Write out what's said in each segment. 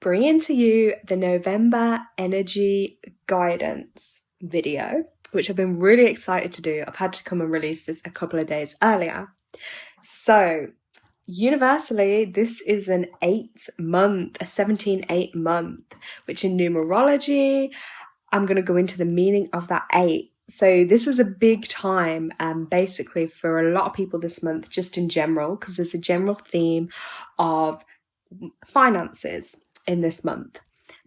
bringing to you the November energy guidance video, which I've been really excited to do. I've had to come and release this a couple of days earlier. So, universally, this is an 8-month, a 17-8 month, which in numerology, I'm going to go into the meaning of that 8. So this is a big time, basically, for a lot of people this month, just in general, because there's a general theme of finances in this month.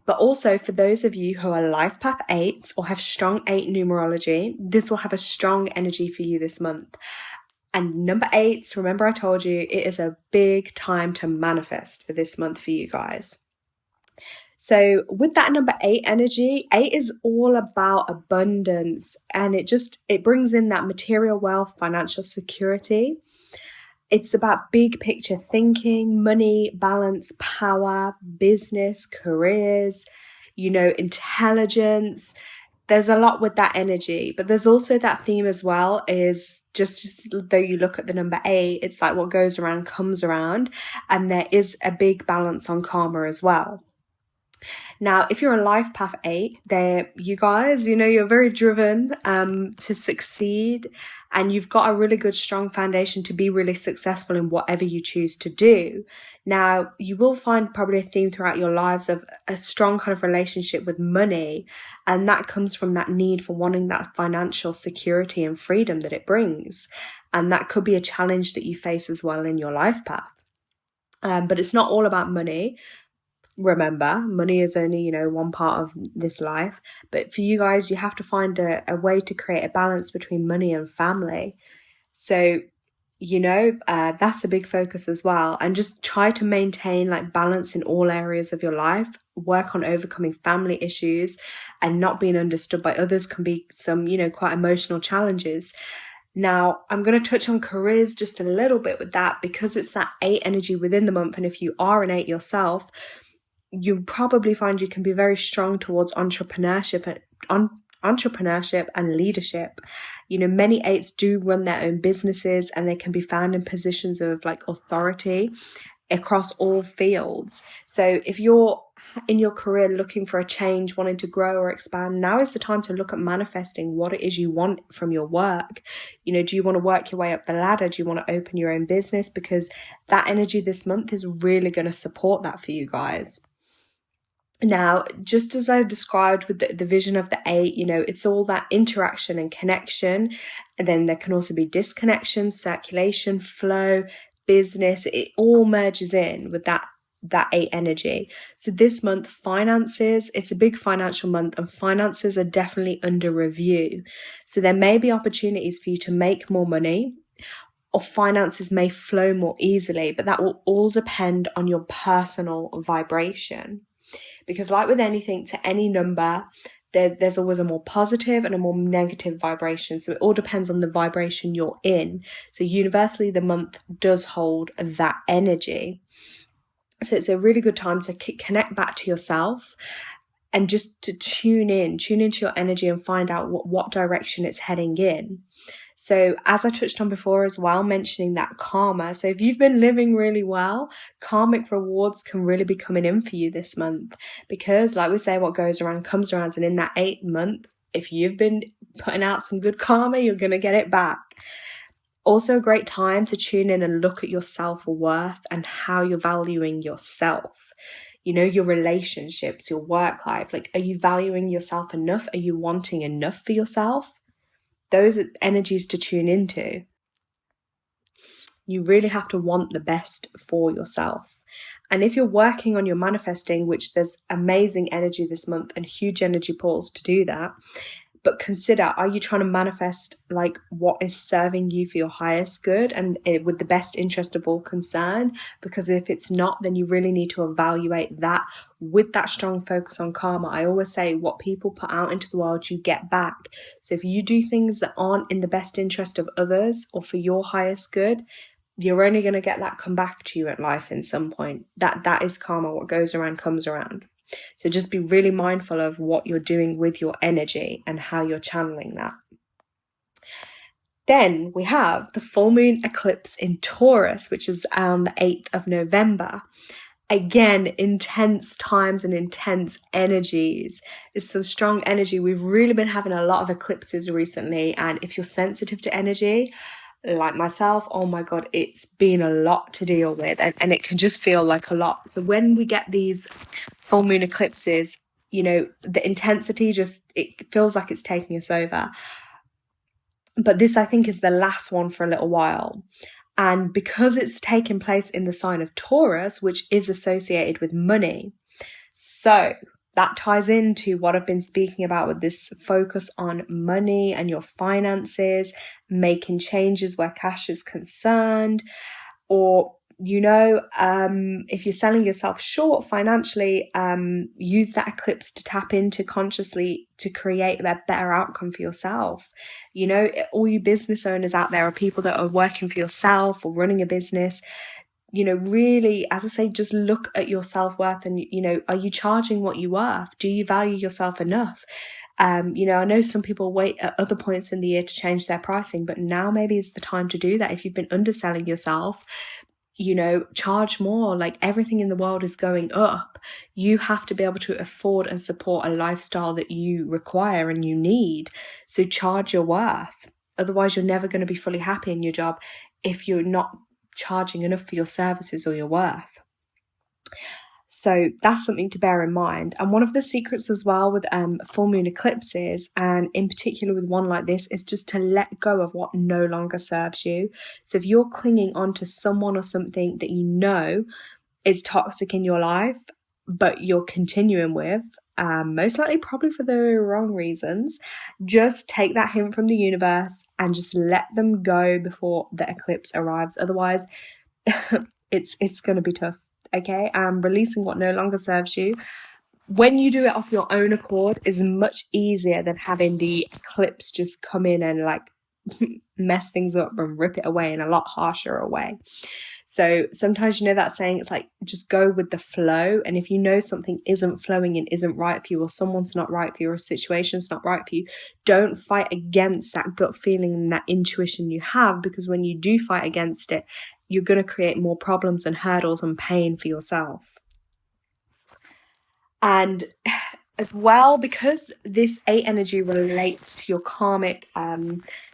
But also for those of you who are life path 8s or have strong 8 numerology, this will have a strong energy for you this month. And number 8s, remember I told you, it is a big time to manifest for this month for you guys. So with that number 8 energy, 8 is all about abundance, and it brings in that material wealth, financial security. It's about big picture thinking, money, balance, power, business, careers, intelligence. There's a lot with that energy, but there's also that theme as well, is just though you look at the number 8, it's like what goes around comes around, and there is a big balance on karma as well. Now, if you're a life path 8, you guys, you're very driven to succeed, and you've got a really good, strong foundation to be really successful in whatever you choose to do. Now, you will find probably a theme throughout your lives of a strong kind of relationship with money, and that comes from that need for wanting that financial security and freedom that it brings. And that could be a challenge that you face as well in your life path. But it's not all about money. Remember, money is only, one part of this life. But for you guys, you have to find a way to create a balance between money and family. So, that's a big focus as well. And just try to maintain balance in all areas of your life. Work on overcoming family issues, and not being understood by others can be some, quite emotional challenges. Now, I'm going to touch on careers just a little bit with that, because it's that 8 energy within the month. And if you are an 8 yourself, you probably find you can be very strong towards entrepreneurship and leadership. Many 8s do run their own businesses, and they can be found in positions of authority across all fields. So if you're in your career looking for a change, wanting to grow or expand, now is the time to look at manifesting what it is you want from your work. Do you want to work your way up the ladder? Do you want to open your own business? Because that energy this month is really going to support that for you guys. Now, just as I described with the vision of the 8, it's all that interaction and connection. And then there can also be disconnection, circulation, flow, business. It all merges in with that 8 energy. So this month, finances, it's a big financial month, and finances are definitely under review. So there may be opportunities for you to make more money, or finances may flow more easily, but that will all depend on your personal vibration. Because like with anything, to any number, there's always a more positive and a more negative vibration. So it all depends on the vibration you're in. So universally, the month does hold that energy. So it's a really good time to connect back to yourself, and just to tune into your energy and find out what direction it's heading in. So as I touched on before as well, mentioning that karma. So if you've been living really well, karmic rewards can really be coming in for you this month, because like we say, what goes around comes around. And in that 8th month, if you've been putting out some good karma, you're going to get it back. Also a great time to tune in and look at your self-worth and how you're valuing yourself. Your relationships, your work life. Are you valuing yourself enough? Are you wanting enough for yourself? Those are energies to tune into. You really have to want the best for yourself. And if you're working on your manifesting, which there's amazing energy this month and huge energy pulls to do that, but consider, are you trying to manifest what is serving you for your highest good and with the best interest of all concerned? Because if it's not, then you really need to evaluate that with that strong focus on karma. I always say, what people put out into the world, you get back. So if you do things that aren't in the best interest of others or for your highest good, you're only going to get that come back to you at life in some point. That is karma. What goes around comes around. So just be really mindful of what you're doing with your energy and how you're channeling that. Then we have the full moon eclipse in Taurus, which is on the 8th of November. again, intense times and intense energies. It's some strong energy. We've really been having a lot of eclipses recently, and if you're sensitive to energy, like myself, oh my God, it's been a lot to deal with, and it can just feel like a lot. So when we get these full moon eclipses, the intensity it feels like it's taking us over. But this, I think, is the last one for a little while. And because it's taking place in the sign of Taurus, which is associated with money, so that ties into what I've been speaking about with this focus on money and your finances, making changes where cash is concerned, or if you're selling yourself short financially, use that eclipse to tap into consciously to create a better outcome for yourself. All you business owners out there, or people that are working for yourself or running a business, really, as I say, just look at your self-worth and, are you charging what you're worth? Do you value yourself enough? I know some people wait at other points in the year to change their pricing, but now maybe is the time to do that. If you've been underselling yourself, charge more. Like, everything in the world is going up. You have to be able to afford and support a lifestyle that you require and you need. So charge your worth. Otherwise, you're never going to be fully happy in your job if you're not charging enough for your services or your worth. So that's something to bear in mind. And one of the secrets as well with full moon eclipses, and in particular with one like this, is just to let go of what no longer serves you. So if you're clinging on to someone or something that you know is toxic in your life, but you're continuing with, most likely probably for the wrong reasons, just take that hint from the universe and just let them go before the eclipse arrives. Otherwise, it's going to be tough. Okay, releasing what no longer serves you, when you do it off your own accord, is much easier than having the eclipse just come in and like mess things up and rip it away in a lot harsher a way. So sometimes, that saying, it's like, just go with the flow. And if you know something isn't flowing and isn't right for you, or someone's not right for you, or a situation's not right for you, don't fight against that gut feeling and that intuition you have, because when you do fight against it, you're going to create more problems and hurdles and pain for yourself. And as well, because this 8 energy relates to your karmic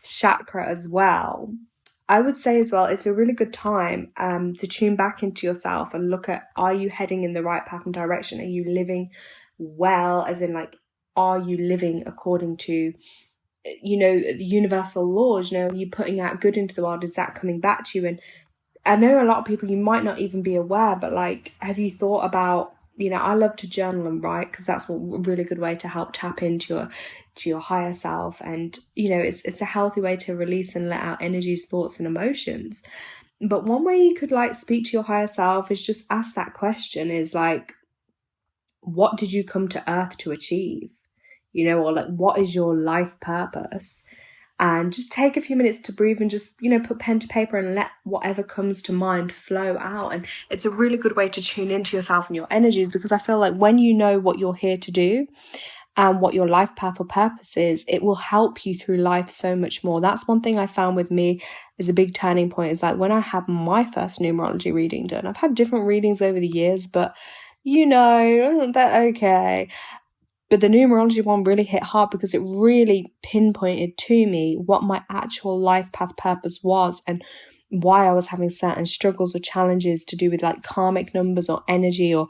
chakra as well, I would say as well, it's a really good time to tune back into yourself and look at, are you heading in the right path and direction? Are you living well? As in, like, are you living according to, the universal laws? Are you putting out good into the world? Is that coming back to you? And I know a lot of people, you might not even be aware, but like, have you thought about, I love to journal and write, because that's a really good way to help tap into your higher self. And, it's a healthy way to release and let out energies, thoughts and emotions. But one way you could like speak to your higher self is just ask that question, is like, what did you come to earth to achieve? Or like, what is your life purpose? And just take a few minutes to breathe and just, put pen to paper and let whatever comes to mind flow out. And it's a really good way to tune into yourself and your energies, because I feel like when you know what you're here to do and what your life path or purpose is, it will help you through life so much more. That's one thing I found with me is a big turning point, is like when I had my first numerology reading done. I've had different readings over the years, but they're okay. But the numerology one really hit hard, because it really pinpointed to me what my actual life path purpose was, and why I was having certain struggles or challenges to do with like karmic numbers or energy, or,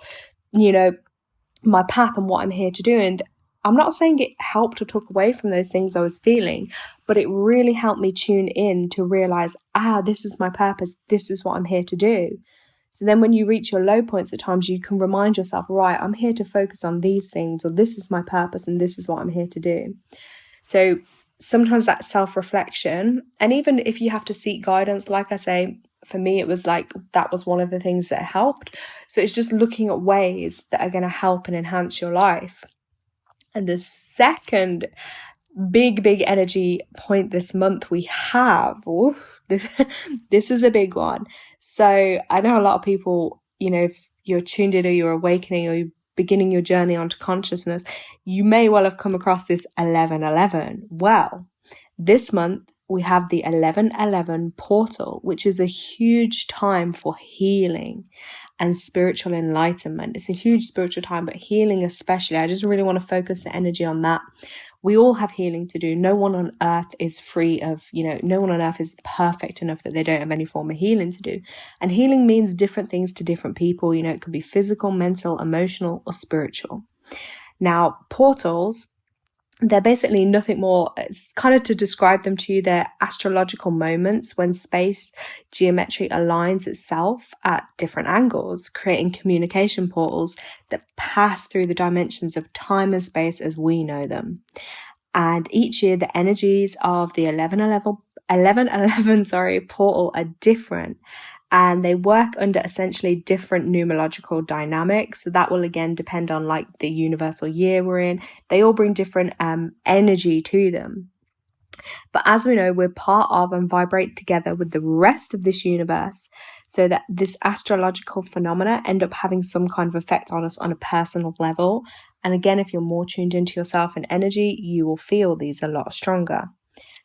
my path and what I'm here to do. And I'm not saying it helped or took away from those things I was feeling, but it really helped me tune in to realize, this is my purpose. This is what I'm here to do. So then when you reach your low points at times, you can remind yourself, right, I'm here to focus on these things, or this is my purpose and this is what I'm here to do. So sometimes that self-reflection, and even if you have to seek guidance, like I say, for me, it was like, that was one of the things that helped. So it's just looking at ways that are going to help and enhance your life. And the second big energy point this month we have, this is a big one. So I know a lot of people, if you're tuned in or you're awakening or you're beginning your journey onto consciousness, you may well have come across this 1111. Well, this month we have the 1111 portal, which is a huge time for healing and spiritual enlightenment. It's a huge spiritual time, but healing especially. I just really want to focus the energy on that. We all have healing to do. No one on earth is free of, no one on earth is perfect enough that they don't have any form of healing to do. And healing means different things to different people. It could be physical, mental, emotional, or spiritual. Now, portals, they're basically nothing more. It's kind of to describe them to you. They're astrological moments when space geometry aligns itself at different angles, creating communication portals that pass through the dimensions of time and space as we know them. And each year, the energies of the 1111 portal are different. And they work under essentially different numerological dynamics. So that will again depend on like the universal year we're in. They all bring different energy to them. But as we know, we're part of and vibrate together with the rest of this universe, so that this astrological phenomena end up having some kind of effect on us on a personal level. And again, if you're more tuned into yourself and energy, you will feel these a lot stronger.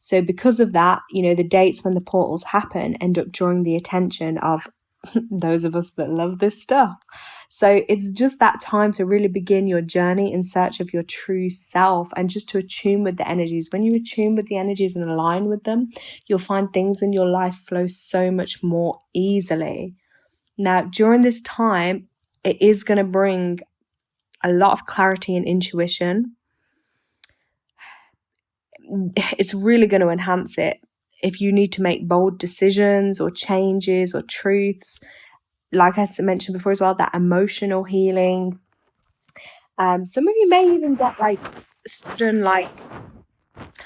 So because of that, the dates when the portals happen end up drawing the attention of those of us that love this stuff. So it's just that time to really begin your journey in search of your true self and just to attune with the energies. When you attune with the energies and align with them, you'll find things in your life flow so much more easily. Now, during this time, it is going to bring a lot of clarity and intuition. It's really going to enhance it. If you need to make bold decisions or changes or truths, like I mentioned before as well, that emotional healing. Some of you may even get like sudden like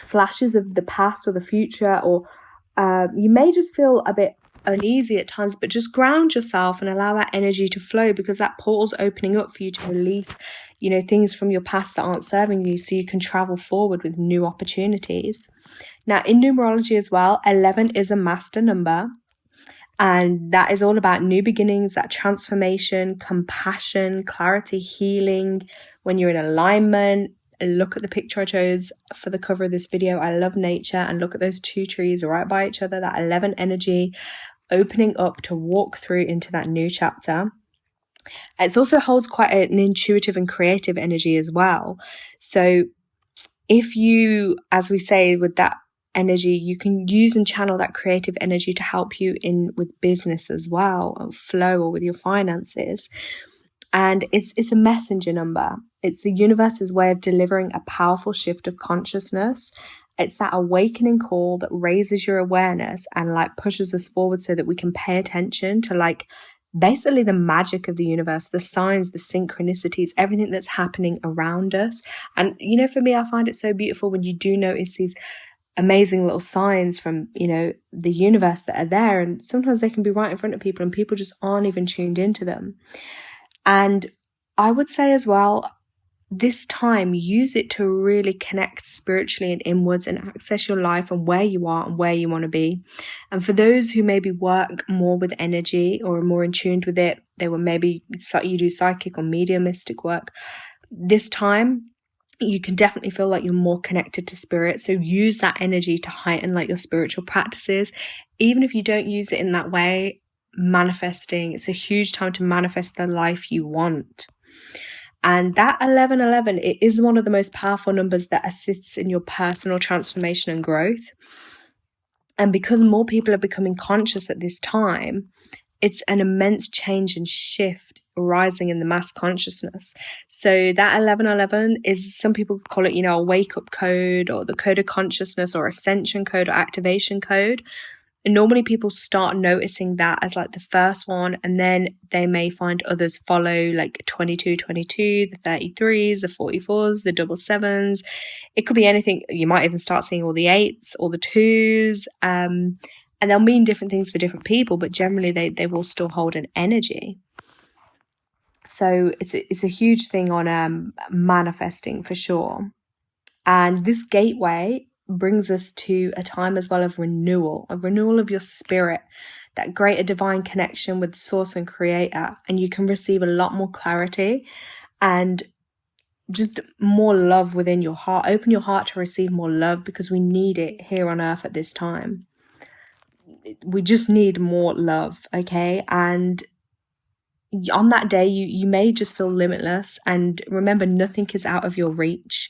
flashes of the past or the future, or you may just feel a bit uneasy at times, but just ground yourself and allow that energy to flow, because that portal's opening up for you to release things from your past that aren't serving you, so you can travel forward with new opportunities. Now, in numerology as well, 11 is a master number, and that is all about new beginnings, that transformation, compassion, clarity, healing. When you're in alignment, look at the picture I chose for the cover of this video. I love nature, and look at those two trees right by each other, that 11 energy opening up to walk through into that new chapter. It also holds quite an intuitive and creative energy as well. So if you, as we say, with that energy, you can use and channel that creative energy to help you in with business as well, or flow, or with your finances. And it's a messenger number. It's the universe's way of delivering a powerful shift of consciousness. It's that awakening call that raises your awareness and like pushes us forward so that we can pay attention to like basically the magic of the universe, the signs, the synchronicities, everything that's happening around us. And for me, I find it so beautiful when you do notice these amazing little signs from the universe that are there, and sometimes they can be right in front of people and people just aren't even tuned into them. And I would say as well, this time, use it to really connect spiritually and inwards and access your life and where you are and where you want to be. And for those who maybe work more with energy or are more in tune with it, they will maybe you do psychic or mediumistic work. This time, you can definitely feel like you're more connected to spirit. So use that energy to heighten like your spiritual practices. Even if you don't use it in that way, manifesting, it's a huge time to manifest the life you want. And that 1111, it is one of the most powerful numbers that assists in your personal transformation and growth. And because more people are becoming conscious at this time, it's an immense change and shift rising in the mass consciousness. So that 1111 is, some people call it, a wake-up code, or the code of consciousness, or ascension code, or activation code. And normally people start noticing that as like the first one, and then they may find others follow, like 2222, the 33s, the 44s, the 77s. It could be anything. You might even start seeing all the 8s, all the 2s, and they'll mean different things for different people, but generally they will still hold an energy. So it's a huge thing on manifesting for sure. And this gateway brings us to a time as well of renewal, a renewal of your spirit, that greater divine connection with source and creator, and you can receive a lot more clarity. And just more love within your heart. Open your heart to receive more love, because we need it here on earth at this time. We just need more love, okay? And on that day, you may just feel limitless. And remember, nothing is out of your reach.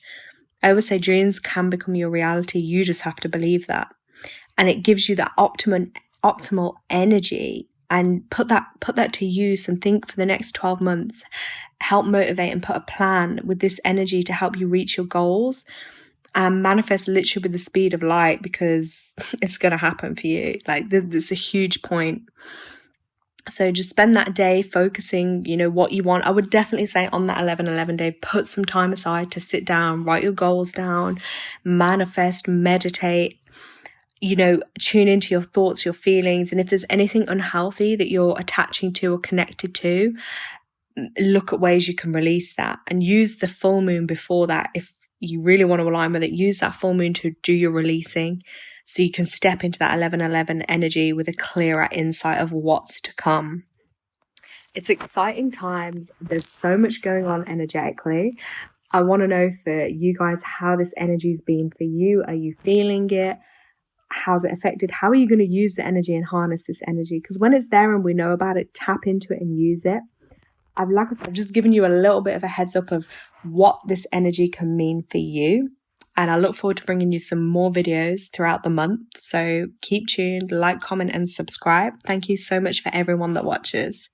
I always say dreams can become your reality. You just have to believe that. And it gives you that optimal energy. And put that to use, and think for the next 12 months. Help motivate and put a plan with this energy to help you reach your goals and manifest literally with the speed of light, because it's going to happen for you. Like, there's a huge point. So just spend that day focusing, what you want. I would definitely say on that 11/11 day, put some time aside to sit down, write your goals down, manifest, meditate, tune into your thoughts, your feelings. And if there's anything unhealthy that you're attaching to or connected to, look at ways you can release that, and use the full moon before that. If you really want to align with it, use that full moon to do your releasing, so you can step into that 11/11 energy with a clearer insight of what's to come. It's exciting times. There's so much going on energetically. I want to know for you guys how this energy's been for you. Are you feeling it? How's it affected? How are you going to use the energy and harness this energy? Because when it's there and we know about it, tap into it and use it. I've just given you a little bit of a heads up of what this energy can mean for you. And I look forward to bringing you some more videos throughout the month. So keep tuned, like, comment, and subscribe. Thank you so much for everyone that watches.